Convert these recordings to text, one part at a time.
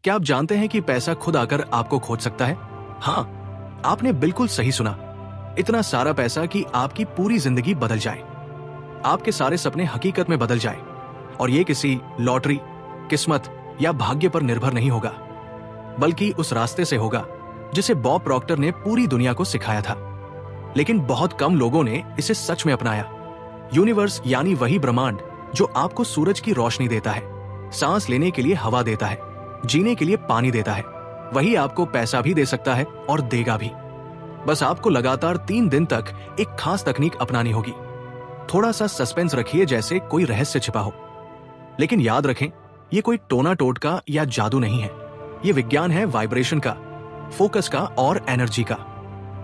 क्या आप जानते हैं कि पैसा खुद आकर आपको खोज सकता है? हाँ, आपने बिल्कुल सही सुना। इतना सारा पैसा कि आपकी पूरी जिंदगी बदल जाए, आपके सारे सपने हकीकत में बदल जाए। और ये किसी लॉटरी, किस्मत या भाग्य पर निर्भर नहीं होगा, बल्कि उस रास्ते से होगा जिसे बॉब प्रॉक्टर ने पूरी दुनिया को सिखाया था। लेकिन बहुत कम लोगों ने इसे सच में अपनाया। यूनिवर्स यानी वही ब्रह्मांड जो आपको सूरज की रोशनी देता है, सांस लेने के लिए हवा देता है, जीने के लिए पानी देता है, वही आपको पैसा भी दे सकता है और देगा भी। बस आपको लगातार 3 दिन तक एक खास तकनीक अपनानी होगी। थोड़ा सा सस्पेंस रखिए, जैसे कोई रहस्य छिपा हो। लेकिन याद रखें, ये कोई टोना टोटका या जादू नहीं है। ये विज्ञान है वाइब्रेशन का, फोकस का और एनर्जी का।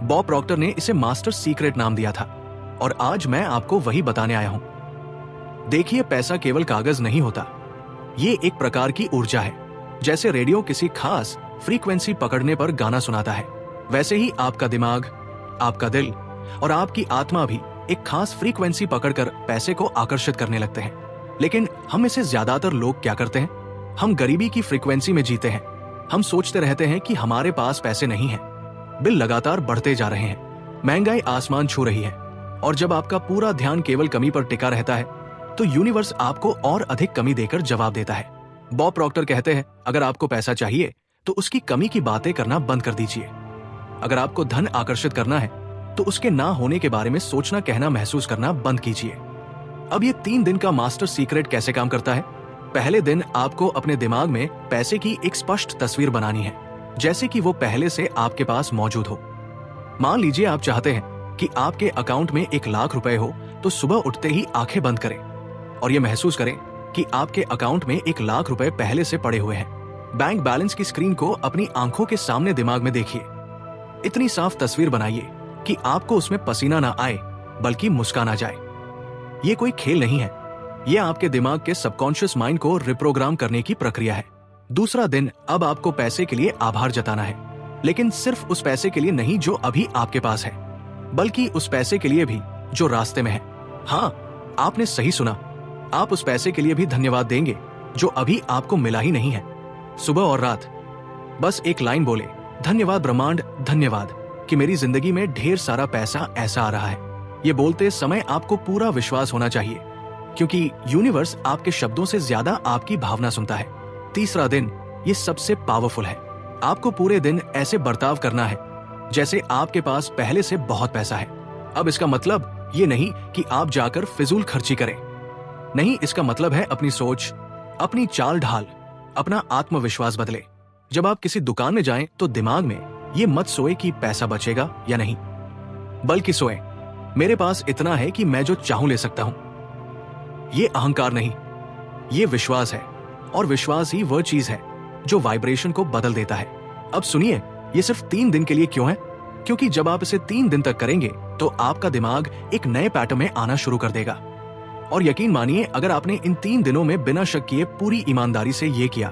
बॉब प्रॉक्टर ने इसे मास्टर सीक्रेट नाम दिया था और आज मैं आपको वही बताने आया हूं। देखिए, पैसा केवल कागज नहीं होता, ये एक प्रकार की ऊर्जा है। जैसे रेडियो किसी खास फ्रीक्वेंसी पकड़ने पर गाना सुनाता है, वैसे ही आपका दिमाग, आपका दिल और आपकी आत्मा भी एक खास फ्रीक्वेंसी पकड़कर पैसे को आकर्षित करने लगते हैं। लेकिन हम में से ज्यादातर लोग क्या करते हैं? हम गरीबी की फ्रीक्वेंसी में जीते हैं। हम सोचते रहते हैं कि हमारे पास पैसे नहीं हैं, बिल लगातार बढ़ते जा रहे हैं, महंगाई आसमान छू रही है। और जब आपका पूरा ध्यान केवल कमी पर टिका रहता है, तो यूनिवर्स आपको और अधिक कमी देकर जवाब देता है। बॉब प्रॉक्टर कहते हैं, अगर आपको पैसा चाहिए तो उसकी कमी की बातें करना बंद कर दीजिए। अगर आपको धन आकर्षित करना है तो उसके ना होने के बारे में सोचना, कहना, महसूस करना बंद कीजिए। अब ये 3 दिन का मास्टर सीक्रेट कैसे काम करता है? पहले दिन आपको अपने दिमाग में पैसे की एक स्पष्ट तस्वीर बनानी है, जैसे कि वो पहले से आपके पास मौजूद हो। मान लीजिए आप चाहते हैं कि आपके अकाउंट में 1 लाख रुपए हो, तो सुबह उठते ही आंखें बंद करें और ये महसूस करें कि आपके अकाउंट में 1 लाख रुपए पहले से पड़े हुए हैं। बैंक बैलेंस की स्क्रीन को अपनी आंखों के सामने दिमाग में देखिए। इतनी साफ तस्वीर बनाइए कि आपको उसमें पसीना ना आए, बल्कि मुस्कान आ जाए। ये कोई खेल नहीं है, ये आपके दिमाग के सबकॉन्शियस माइंड को रिप्रोग्राम करने की प्रक्रिया है। दूसरा दिन, अब आपको पैसे के लिए आभार जताना है, लेकिन सिर्फ उस पैसे के लिए नहीं जो अभी आपके पास है, बल्कि उस पैसे के लिए भी जो रास्ते में है। हाँ, आपने सही सुना, आप उस पैसे के लिए भी धन्यवाद देंगे जो अभी आपको मिला ही नहीं है। सुबह और रात बस एक लाइन बोले, धन्यवाद ब्रह्मांड, धन्यवाद कि मेरी जिंदगी में ढेर सारा पैसा ऐसा आ रहा है। ये बोलते समय आपको पूरा विश्वास होना चाहिए, क्योंकि यूनिवर्स आपके शब्दों से ज्यादा आपकी भावना सुनता है। तीसरा दिन, ये सबसे पावरफुल है। आपको पूरे दिन ऐसे बर्ताव करना है जैसे आपके पास पहले से बहुत पैसा है। अब इसका मतलब ये नहीं कि आप जाकर फिजूल खर्ची करें, नहीं, इसका मतलब है अपनी सोच, अपनी चाल ढाल, अपना आत्मविश्वास बदले। जब आप किसी दुकान में जाएं तो दिमाग में ये मत सोए कि पैसा बचेगा या नहीं, बल्कि सोए, मेरे पास इतना है कि मैं जो चाहूं ले सकता हूं। ये अहंकार नहीं, ये विश्वास है, और विश्वास ही वह चीज है जो वाइब्रेशन को बदल देता है। अब सुनिए, ये सिर्फ 3 दिन के लिए क्यों है? क्योंकि जब आप इसे 3 दिन तक करेंगे तो आपका दिमाग एक नए पैटर्न में आना शुरू कर देगा। और यकीन मानिए, अगर आपने इन 3 दिनों में बिना शक किए पूरी ईमानदारी से ये किया,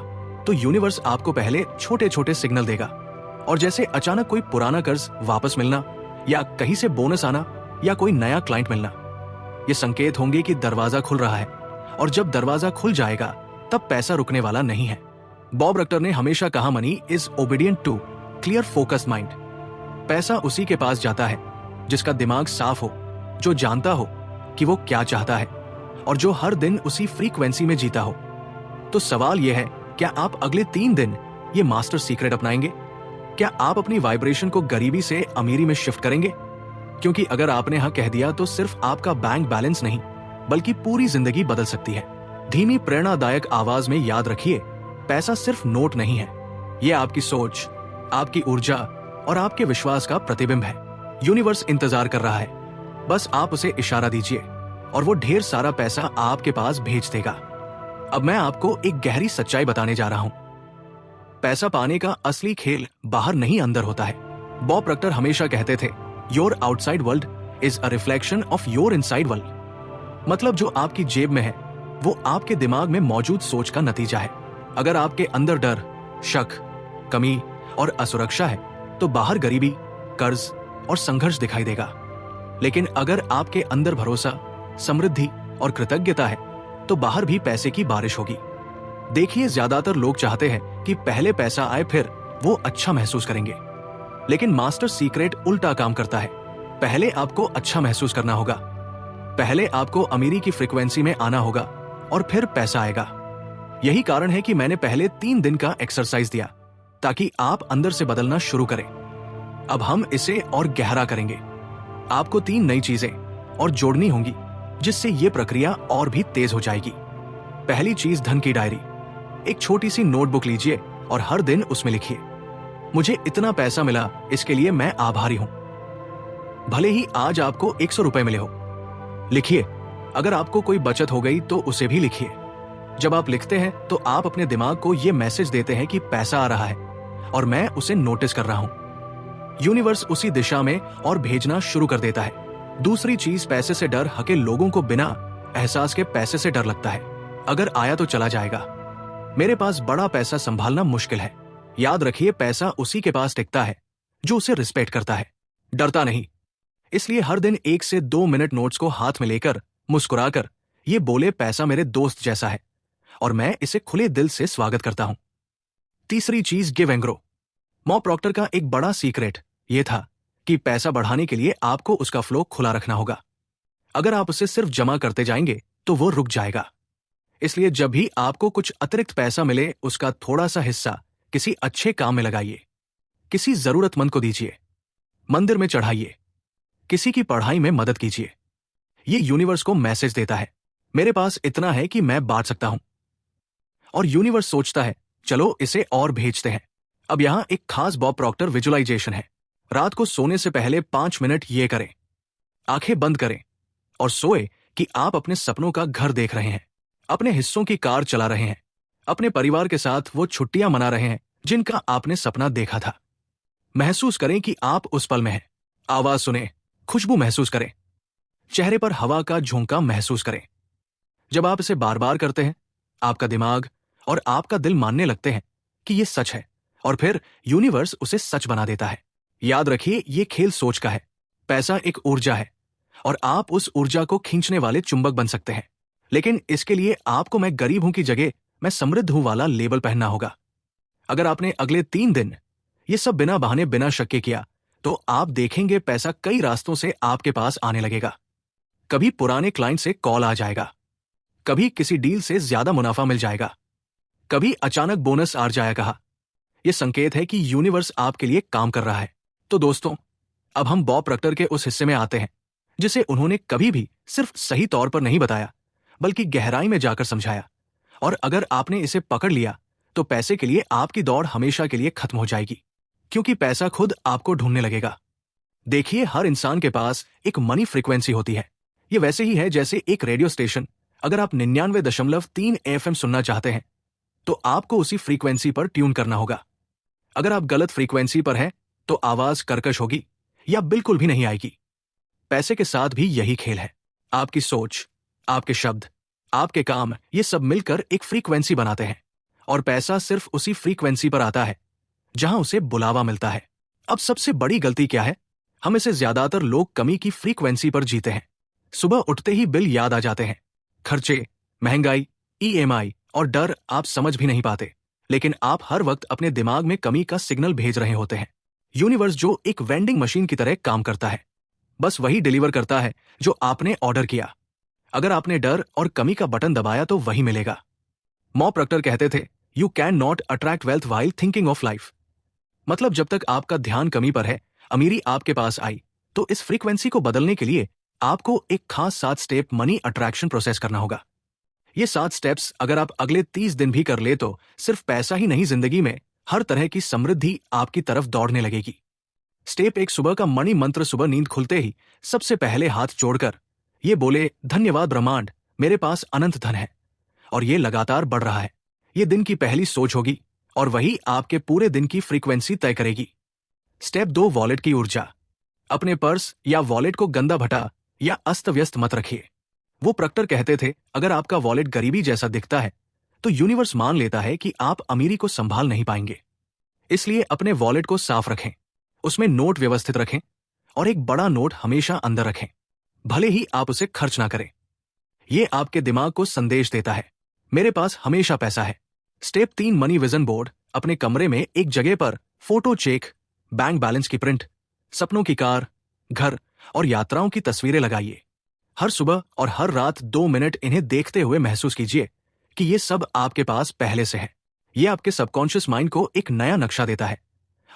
तो यूनिवर्स आपको पहले छोटे छोटे सिग्नल देगा। और जैसे अचानक कोई पुराना कर्ज वापस मिलना, या कहीं से बोनस आना, या कोई नया क्लाइंट मिलना, ये संकेत होंगे कि दरवाजा खुल रहा है। और जब दरवाजा खुल जाएगा, तब पैसा रुकने वाला नहीं है। बॉब प्रॉक्टर ने हमेशा कहा, money is obedient to clear focused mind. पैसा उसी के पास जाता है जिसका दिमाग साफ हो, जो जानता हो कि वो क्या चाहता है, और जो हर दिन उसी फ्रीक्वेंसी में जीता हो। तो सवाल यह है, क्या आप अगले 3 दिन ये मास्टर सीक्रेट अपनाएंगे? क्या आप अपनी वाइब्रेशन को गरीबी से अमीरी में शिफ्ट करेंगे? क्योंकि अगर आपने हाँ कह दिया, तो सिर्फ आपका बैंक बैलेंस नहीं, बल्कि पूरी जिंदगी बदल सकती है। धीमी प्रेरणादायक आवाज में याद रखिए, पैसा सिर्फ नोट नहीं है, ये आपकी सोच, आपकी ऊर्जा और आपके विश्वास का प्रतिबिंब है। यूनिवर्स इंतजार कर रहा है, बस आप उसे इशारा दीजिए और वो ढेर सारा पैसा आपके पास भेज देगा। अब मैं आपको एक गहरी सच्चाई बताने जा रहा हूं। पैसा पाने का असली खेल बाहर नहीं, अंदर होता है। बॉब प्रॉक्टर हमेशा कहते थे, your outside world is a reflection of your inside world. मतलब जो आपकी जेब में है वो आपके दिमाग में मौजूद सोच का नतीजा है। अगर आपके अंदर डर, शक, कमी और असुरक्षा है, तो बाहर गरीबी, कर्ज और संघर्ष दिखाई देगा। लेकिन अगर आपके अंदर भरोसा, समृद्धि और कृतज्ञता है, तो बाहर भी पैसे की बारिश होगी। देखिए, ज्यादातर लोग चाहते हैं कि पहले पैसा आए फिर वो अच्छा महसूस करेंगे, लेकिन मास्टर सीक्रेट उल्टा काम करता है। पहले आपको अच्छा महसूस करना होगा, पहले आपको अमीरी की फ्रीक्वेंसी में आना होगा और फिर पैसा आएगा। यही कारण है कि मैंने पहले 3 दिन का एक्सरसाइज दिया ताकि आप अंदर से बदलना शुरू करें। अब हम इसे और गहरा करेंगे। आपको 3 नई चीजें और जोड़नी होंगी जिससे ये प्रक्रिया और भी तेज हो जाएगी। पहली चीज, धन की डायरी। एक छोटी सी नोटबुक लीजिए और हर दिन उसमें लिखिए, मुझे इतना पैसा मिला, इसके लिए मैं आभारी हूं। भले ही आज आपको 100 रुपए मिले हो, लिखिए। अगर आपको कोई बचत हो गई तो उसे भी लिखिए। जब आप लिखते हैं तो आप अपने दिमाग को यह मैसेज देते हैं कि पैसा आ रहा है और मैं उसे नोटिस कर रहा हूं। यूनिवर्स उसी दिशा में और भेजना शुरू कर देता है। दूसरी चीज, पैसे से डर हके लोगों को बिना एहसास के पैसे से डर लगता है। अगर आया तो चला जाएगा, मेरे पास बड़ा पैसा संभालना मुश्किल है। याद रखिए, पैसा उसी के पास टिकता है जो उसे रिस्पेक्ट करता है, डरता नहीं। इसलिए हर दिन 1 से 2 मिनट नोट्स को हाथ में लेकर मुस्कुराकर ये बोले, पैसा मेरे दोस्त जैसा है और मैं इसे खुले दिल से स्वागत करता हूं। तीसरी चीज, गिव एंड ग्रो। मॉ प्रॉक्टर का एक बड़ा सीक्रेट यह था कि पैसा बढ़ाने के लिए आपको उसका फ्लो खुला रखना होगा। अगर आप उसे सिर्फ जमा करते जाएंगे तो वो रुक जाएगा। इसलिए जब भी आपको कुछ अतिरिक्त पैसा मिले, उसका थोड़ा सा हिस्सा किसी अच्छे काम में लगाइए। किसी जरूरतमंद को दीजिए, मंदिर में चढ़ाइए, किसी की पढ़ाई में मदद कीजिए। ये यूनिवर्स को मैसेज देता है, मेरे पास इतना है कि मैं बांट सकता हूं। और यूनिवर्स सोचता है, चलो इसे और भेजते हैं। अब यहां एक खास बॉब प्रॉक्टर विजुअलाइजेशन है। रात को सोने से पहले 5 मिनट ये करें। आंखें बंद करें और सोए कि आप अपने सपनों का घर देख रहे हैं, अपने हिस्सों की कार चला रहे हैं, अपने परिवार के साथ वो छुट्टियां मना रहे हैं जिनका आपने सपना देखा था। महसूस करें कि आप उस पल में हैं। आवाज सुने, खुशबू महसूस करें, चेहरे पर हवा का झोंका महसूस करें। जब आप इसे बार बार करते हैं, आपका दिमाग और आपका दिल मानने लगते हैं कि ये सच है और फिर यूनिवर्स उसे सच बना देता है। याद रखिए, ये खेल सोच का है। पैसा एक ऊर्जा है और आप उस ऊर्जा को खींचने वाले चुंबक बन सकते हैं, लेकिन इसके लिए आपको मैं गरीब हूं की जगह मैं समृद्ध हूं वाला लेबल पहनना होगा। अगर आपने अगले 3 दिन ये सब बिना बहाने, बिना शक के किया, तो आप देखेंगे पैसा कई रास्तों से आपके पास आने लगेगा। कभी पुराने क्लाइंट से कॉल आ जाएगा, कभी किसी डील से ज्यादा मुनाफा मिल जाएगा, कभी अचानक बोनस आ जाएगा। यह संकेत है कि यूनिवर्स आपके लिए काम कर रहा है। तो दोस्तों, अब हम बॉब प्रॉक्टर के उस हिस्से में आते हैं जिसे उन्होंने कभी भी सिर्फ सही तौर पर नहीं बताया, बल्कि गहराई में जाकर समझाया। और अगर आपने इसे पकड़ लिया तो पैसे के लिए आपकी दौड़ हमेशा के लिए खत्म हो जाएगी, क्योंकि पैसा खुद आपको ढूंढने लगेगा। देखिए, हर इंसान के पास एक मनी फ्रीक्वेंसी होती है। ये वैसे ही है जैसे एक रेडियो स्टेशन। अगर आप 99.3 FM सुनना चाहते हैं तो आपको उसी फ्रीक्वेंसी पर ट्यून करना होगा। अगर आप गलत फ्रीक्वेंसी पर हैं तो आवाज कर्कश होगी या बिल्कुल भी नहीं आएगी। पैसे के साथ भी यही खेल है। आपकी सोच, आपके शब्द, आपके काम, ये सब मिलकर एक फ्रीक्वेंसी बनाते हैं और पैसा सिर्फ उसी फ्रीक्वेंसी पर आता है जहां उसे बुलावा मिलता है। अब सबसे बड़ी गलती क्या है? हम इसे ज्यादातर लोग कमी की फ्रीक्वेंसी पर जीते हैं। सुबह उठते ही बिल याद आ जाते हैं, खर्चे, महंगाई, EMI और डर आप समझ भी नहीं पाते, लेकिन आप हर वक्त अपने दिमाग में कमी का सिग्नल भेज रहे होते हैं। यूनिवर्स जो एक वेंडिंग मशीन की तरह काम करता है, बस वही डिलीवर करता है जो आपने ऑर्डर किया। अगर आपने डर और कमी का बटन दबाया तो वही मिलेगा। मॉ प्रॉक्टर कहते थे, you can not attract wealth while thinking of life. मतलब जब तक आपका ध्यान कमी पर है, अमीरी आपके पास आई। तो इस फ्रीक्वेंसी को बदलने के लिए आपको एक खास 7 स्टेप मनी अट्रैक्शन प्रोसेस करना होगा। ये 7 स्टेप्स अगर आप अगले 30 दिन भी कर ले तो सिर्फ पैसा ही नहीं, जिंदगी में हर तरह की समृद्धि आपकी तरफ दौड़ने लगेगी। स्टेप 1, सुबह का मणि मंत्र। सुबह नींद खुलते ही सबसे पहले हाथ जोड़कर ये बोले, धन्यवाद ब्रह्मांड, मेरे पास अनंत धन है और ये लगातार बढ़ रहा है। ये दिन की पहली सोच होगी और वही आपके पूरे दिन की फ्रीक्वेंसी तय करेगी। स्टेप 2, वॉलेट की ऊर्जा। अपने पर्स या वॉलेट को गंदा भटा या अस्त व्यस्त मत रखिए। वो प्रॉक्टर कहते थे, अगर आपका वॉलेट गरीबी जैसा दिखता है तो यूनिवर्स मान लेता है कि आप अमीरी को संभाल नहीं पाएंगे। इसलिए अपने वॉलेट को साफ रखें, उसमें नोट व्यवस्थित रखें और एक बड़ा नोट हमेशा अंदर रखें, भले ही आप उसे खर्च ना करें। यह आपके दिमाग को संदेश देता है, मेरे पास हमेशा पैसा है। Step 3, money vision board. अपने कमरे में एक जगह पर फोटो, चेक, बैंक बैलेंस की प्रिंट, सपनों की कार, घर और यात्राओं की तस्वीरें लगाइए। हर सुबह और हर रात 2 मिनट इन्हें देखते हुए महसूस कीजिए कि ये सब आपके पास पहले से है। ये आपके सबकॉन्शियस माइंड को एक नया नक्शा देता है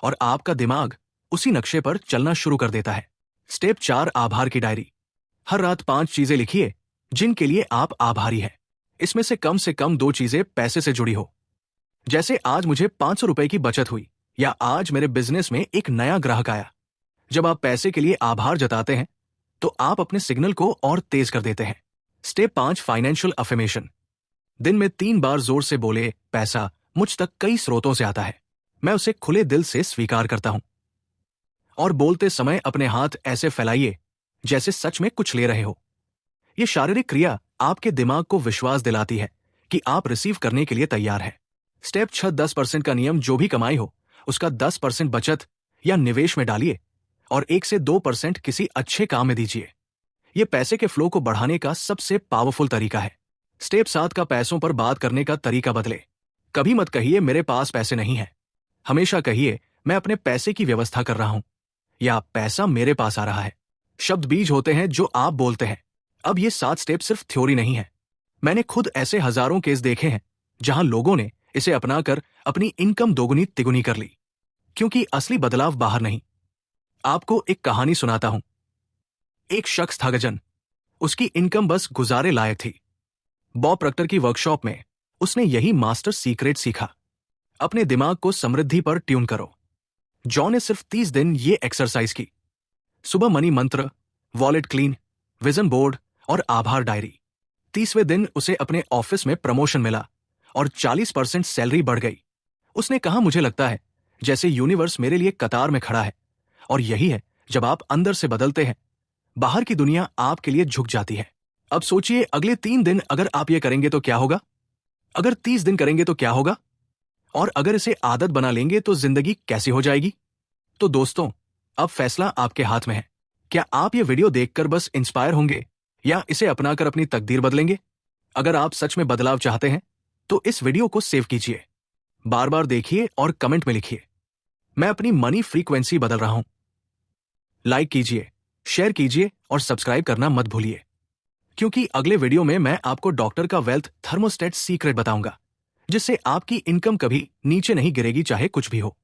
और आपका दिमाग उसी नक्शे पर चलना शुरू कर देता है। स्टेप 4, आभार की डायरी। हर रात 5 चीजें लिखिए जिनके लिए आप आभारी हैं। इसमें से कम 2 चीजें पैसे से जुड़ी हो, जैसे आज मुझे 500 रुपए की बचत हुई या आज मेरे बिजनेस में एक नया ग्राहक आया। जब आप पैसे के लिए आभार जताते हैं तो आप अपने सिग्नल को और तेज कर देते हैं। Step 5, financial affirmation. दिन में 3 बार जोर से बोले, पैसा मुझ तक कई स्रोतों से आता है, मैं उसे खुले दिल से स्वीकार करता हूं। और बोलते समय अपने हाथ ऐसे फैलाइए जैसे सच में कुछ ले रहे हो। यह शारीरिक क्रिया आपके दिमाग को विश्वास दिलाती है कि आप रिसीव करने के लिए तैयार हैं। स्टेप 6, 10% का नियम। जो भी कमाई हो उसका 10% बचत या निवेश में डालिए और 1 से 2% किसी अच्छे काम में दीजिए। यह पैसे के फ्लो को बढ़ाने का सबसे पावरफुल तरीका है। स्टेप 7 का पैसों पर बात करने का तरीका बदले। कभी मत कहिए मेरे पास पैसे नहीं है, हमेशा कहिए मैं अपने पैसे की व्यवस्था कर रहा हूं या पैसा मेरे पास आ रहा है। शब्द बीज होते हैं जो आप बोलते हैं। अब ये 7 स्टेप सिर्फ थ्योरी नहीं है, मैंने खुद ऐसे हजारों केस देखे हैं जहां लोगों ने इसे अपनाकर अपनी इनकम दोगुनी तिगुनी कर ली। क्योंकि असली बदलाव बाहर नहीं। आपको एक कहानी सुनाता हूं। एक शख्स था गजन, उसकी इनकम बस गुजारे लायक थी। बॉब प्रॉक्टर की वर्कशॉप में उसने यही मास्टर सीक्रेट सीखा। अपने दिमाग को समृद्धि पर ट्यून करो। जॉन ने सिर्फ 30 दिन ये एक्सरसाइज की। सुबह मनी मंत्र, वॉलेट क्लीन, विजन बोर्ड और आभार डायरी। 30वें दिन उसे अपने ऑफिस में प्रमोशन मिला और 40% सैलरी बढ़ गई। उसने कहा, मुझे लगता है जैसे यूनिवर्स मेरे लिए कतार में खड़ा है। और यही है, जब आप अंदर से बदलते हैं बाहर की दुनिया आपके लिए झुक जाती है। अब सोचिए, अगले 3 दिन अगर आप ये करेंगे तो क्या होगा? अगर 30 दिन करेंगे तो क्या होगा? और अगर इसे आदत बना लेंगे तो जिंदगी कैसी हो जाएगी? तो दोस्तों, अब फैसला आपके हाथ में है। क्या आप ये वीडियो देखकर बस इंस्पायर होंगे या इसे अपनाकर अपनी तकदीर बदलेंगे? अगर आप सच में बदलाव चाहते हैं तो इस वीडियो को सेव कीजिए, बार बार देखिए और कमेंट में लिखिए, मैं अपनी मनी फ्रीक्वेंसी बदल रहा हूं। लाइक कीजिए, शेयर कीजिए और सब्सक्राइब करना मत भूलिए, क्योंकि अगले वीडियो में मैं आपको डॉक्टर का वेल्थ थर्मोस्टेट सीक्रेट बताऊंगा, जिससे आपकी इनकम कभी नीचे नहीं गिरेगी, चाहे कुछ भी हो।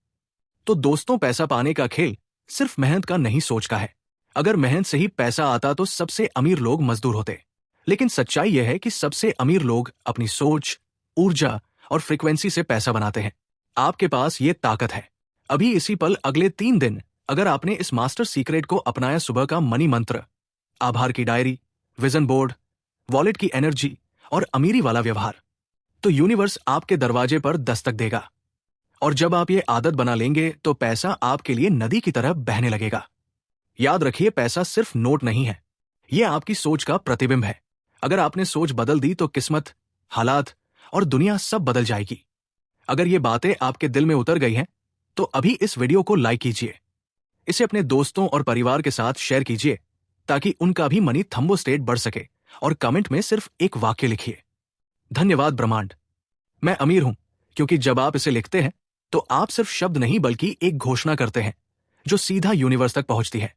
तो दोस्तों, पैसा पाने का खेल सिर्फ मेहनत का नहीं, सोच का है। अगर मेहनत से ही पैसा आता तो सबसे अमीर लोग मजदूर होते, लेकिन सच्चाई यह है कि सबसे अमीर लोग अपनी सोच, ऊर्जा और फ्रीक्वेंसी से पैसा बनाते हैं। आपके पास ये ताकत है। अभी इसी पल अगले 3 दिन अगर आपने इस मास्टर सीक्रेट को अपनाया, सुबह का मनी मंत्र, आभार की डायरी, विजन बोर्ड, वॉलेट की एनर्जी और अमीरी वाला व्यवहार, तो यूनिवर्स आपके दरवाजे पर दस्तक देगा। और जब आप ये आदत बना लेंगे तो पैसा आपके लिए नदी की तरह बहने लगेगा। याद रखिए, पैसा सिर्फ नोट नहीं है, यह आपकी सोच का प्रतिबिंब है। अगर आपने सोच बदल दी तो किस्मत, हालात और दुनिया सब बदल जाएगी। अगर ये बातें आपके दिल में उतर गई हैं तो अभी इस वीडियो को लाइक कीजिए, इसे अपने दोस्तों और परिवार के साथ शेयर कीजिए ताकि उनका भी मनी थर्मोस्टेट बढ़ सके। और कमेंट में सिर्फ एक वाक्य लिखिए, धन्यवाद ब्रह्मांड, मैं अमीर हूं। क्योंकि जब आप इसे लिखते हैं तो आप सिर्फ शब्द नहीं बल्कि एक घोषणा करते हैं जो सीधा यूनिवर्स तक पहुंचती है।